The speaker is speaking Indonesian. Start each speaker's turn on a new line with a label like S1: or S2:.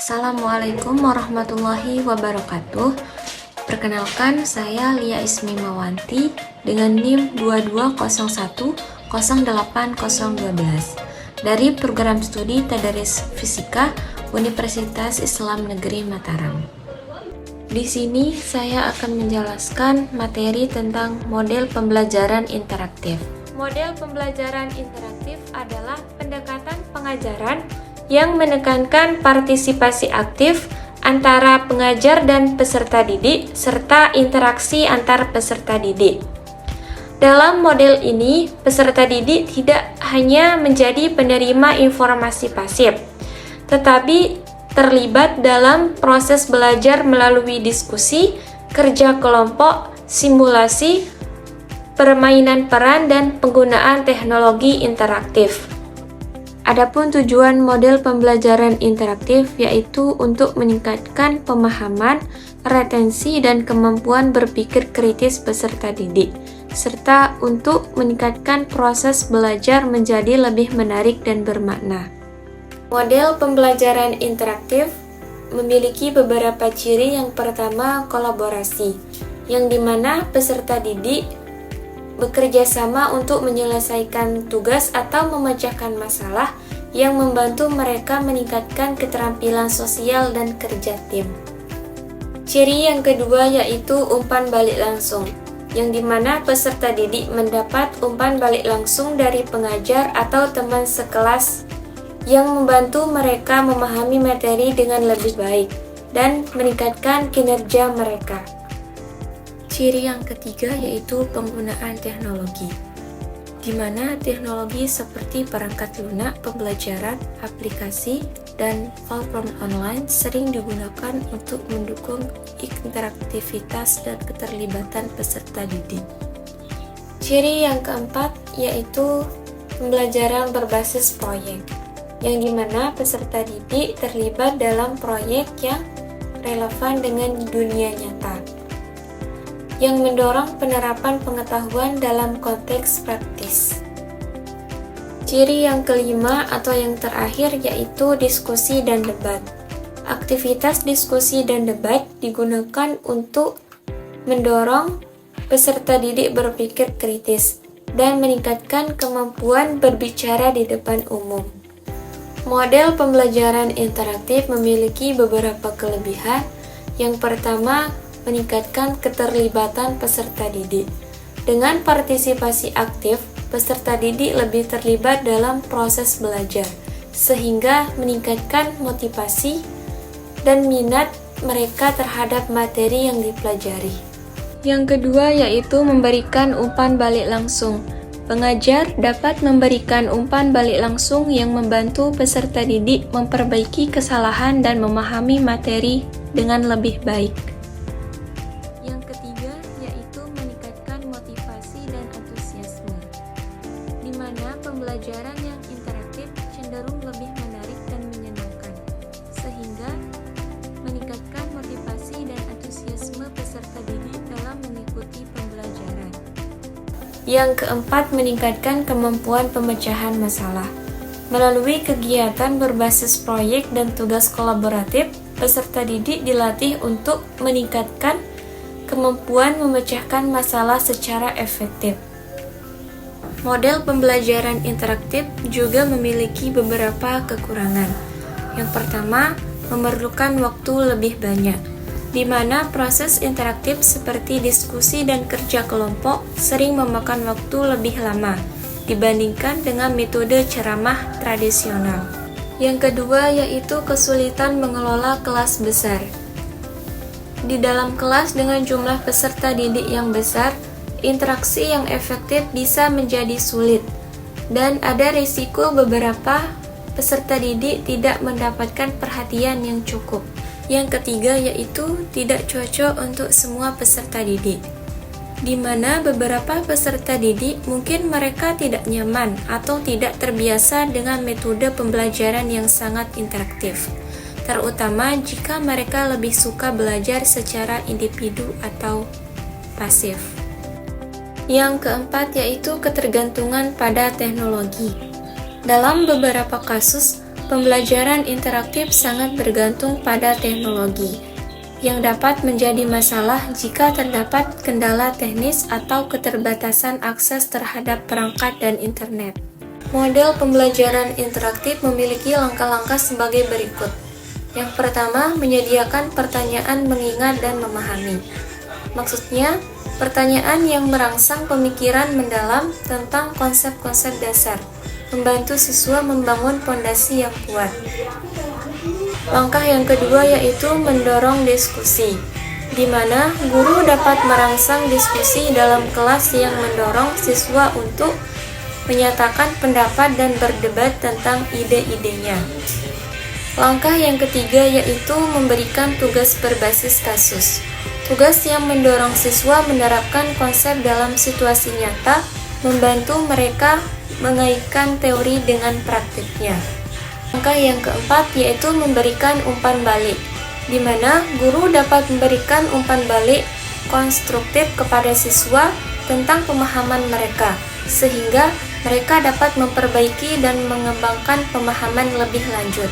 S1: Assalamualaikum warahmatullahi wabarakatuh. Perkenalkan, saya Lia Ismi Mawanti dengan NIM 2201080012 dari Program Studi Tadaris Fisika Universitas Islam Negeri Mataram. Di sini saya akan menjelaskan materi tentang model pembelajaran interaktif. Model pembelajaran interaktif adalah pendekatan pengajaran yang menekankan partisipasi aktif antara pengajar dan peserta didik serta interaksi antar peserta didik. Dalam model ini, peserta didik tidak hanya menjadi penerima informasi pasif, tetapi terlibat dalam proses belajar melalui diskusi, kerja kelompok, simulasi, permainan peran, dan penggunaan teknologi interaktif. Adapun tujuan model pembelajaran interaktif yaitu untuk meningkatkan pemahaman, retensi, dan kemampuan berpikir kritis peserta didik, serta untuk meningkatkan proses belajar menjadi lebih menarik dan bermakna. Model pembelajaran interaktif memiliki beberapa ciri. Yang pertama, kolaborasi, yang dimana peserta didik bekerja sama untuk menyelesaikan tugas atau memecahkan masalah yang membantu mereka meningkatkan keterampilan sosial dan kerja tim. Ciri yang kedua yaitu umpan balik langsung, yang dimana peserta didik mendapat umpan balik langsung dari pengajar atau teman sekelas yang membantu mereka memahami materi dengan lebih baik dan meningkatkan kinerja mereka. Ciri yang ketiga yaitu penggunaan teknologi, di mana teknologi seperti perangkat lunak pembelajaran, aplikasi, dan platform online sering digunakan untuk mendukung interaktivitas dan keterlibatan peserta didik. Ciri yang keempat yaitu pembelajaran berbasis proyek, yang dimana peserta didik terlibat dalam proyek yang relevan dengan dunia nyata, yang mendorong penerapan pengetahuan dalam konteks praktis. Ciri yang kelima atau yang terakhir yaitu diskusi dan debat. Aktivitas diskusi dan debat digunakan untuk mendorong peserta didik berpikir kritis dan meningkatkan kemampuan berbicara di depan umum. Model pembelajaran interaktif memiliki beberapa kelebihan. Yang pertama, meningkatkan keterlibatan peserta didik. Dengan partisipasi aktif, peserta didik lebih terlibat dalam proses belajar, sehingga meningkatkan motivasi dan minat mereka terhadap materi yang dipelajari. Yang kedua yaitu memberikan umpan balik langsung. Pengajar dapat memberikan umpan balik langsung yang membantu peserta didik memperbaiki kesalahan dan memahami materi dengan lebih baik. Pembelajaran yang interaktif cenderung lebih menarik dan menyenangkan, sehingga meningkatkan motivasi dan antusiasme peserta didik dalam mengikuti pembelajaran. Yang keempat, meningkatkan kemampuan pemecahan masalah. Melalui kegiatan berbasis proyek dan tugas kolaboratif, peserta didik dilatih untuk meningkatkan kemampuan memecahkan masalah secara efektif. Model pembelajaran interaktif juga memiliki beberapa kekurangan. Yang pertama, memerlukan waktu lebih banyak, di mana proses interaktif seperti diskusi dan kerja kelompok sering memakan waktu lebih lama dibandingkan dengan metode ceramah tradisional. Yang kedua yaitu kesulitan mengelola kelas besar. Di dalam kelas dengan jumlah peserta didik yang besar, interaksi yang efektif bisa menjadi sulit, dan ada risiko beberapa peserta didik tidak mendapatkan perhatian yang cukup. Yang ketiga yaitu tidak cocok untuk semua peserta didik, di mana beberapa peserta didik mungkin mereka tidak nyaman atau tidak terbiasa dengan metode pembelajaran yang sangat interaktif, terutama jika mereka lebih suka belajar secara individu atau pasif. Yang keempat yaitu ketergantungan pada teknologi. Dalam beberapa kasus, pembelajaran interaktif sangat bergantung pada teknologi, yang dapat menjadi masalah jika terdapat kendala teknis atau keterbatasan akses terhadap perangkat dan internet. Model pembelajaran interaktif memiliki langkah-langkah sebagai berikut. Yang pertama, menyediakan pertanyaan mengingat dan memahami. Maksudnya, pertanyaan yang merangsang pemikiran mendalam tentang konsep-konsep dasar, membantu siswa membangun fondasi yang kuat. Langkah yang kedua yaitu mendorong diskusi, di mana guru dapat merangsang diskusi dalam kelas yang mendorong siswa untuk menyatakan pendapat dan berdebat tentang ide-idenya. Langkah yang ketiga yaitu memberikan tugas berbasis kasus. Tugas yang mendorong siswa menerapkan konsep dalam situasi nyata, membantu mereka mengaitkan teori dengan praktiknya. Langkah yang keempat yaitu memberikan umpan balik, di mana guru dapat memberikan umpan balik konstruktif kepada siswa tentang pemahaman mereka, sehingga mereka dapat memperbaiki dan mengembangkan pemahaman lebih lanjut.